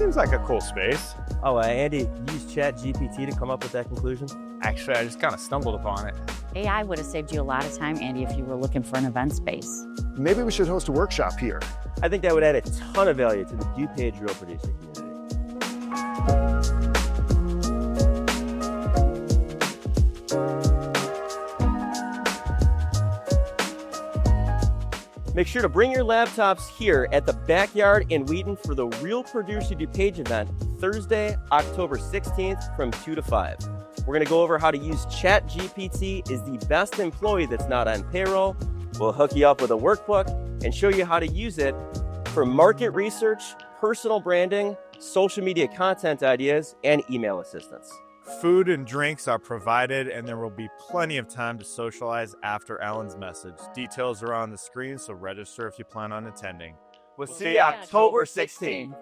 seems like a cool space. Oh, Andy, use ChatGPT to come up with that conclusion? Actually, I just kind of stumbled upon it. AI would have saved you a lot of time, Andy, if you were looking for an event space. Maybe we should host a workshop here. I think that would add a ton of value to the DuPage Real Producer community. Make sure to bring your laptops here at the Backyard in Wheaton for the Real Producer DuPage event, Thursday, October 16th from 2 to 5. We're going to go over how to use ChatGPT as the best employee that's not on payroll. We'll hook you up with a workbook and show you how to use it for market research, personal branding, social media content ideas, and email assistance. Food and drinks are provided, and there will be plenty of time to socialize after Alan's message. Details are on the screen, so register if you plan on attending. We'll see you October 16th.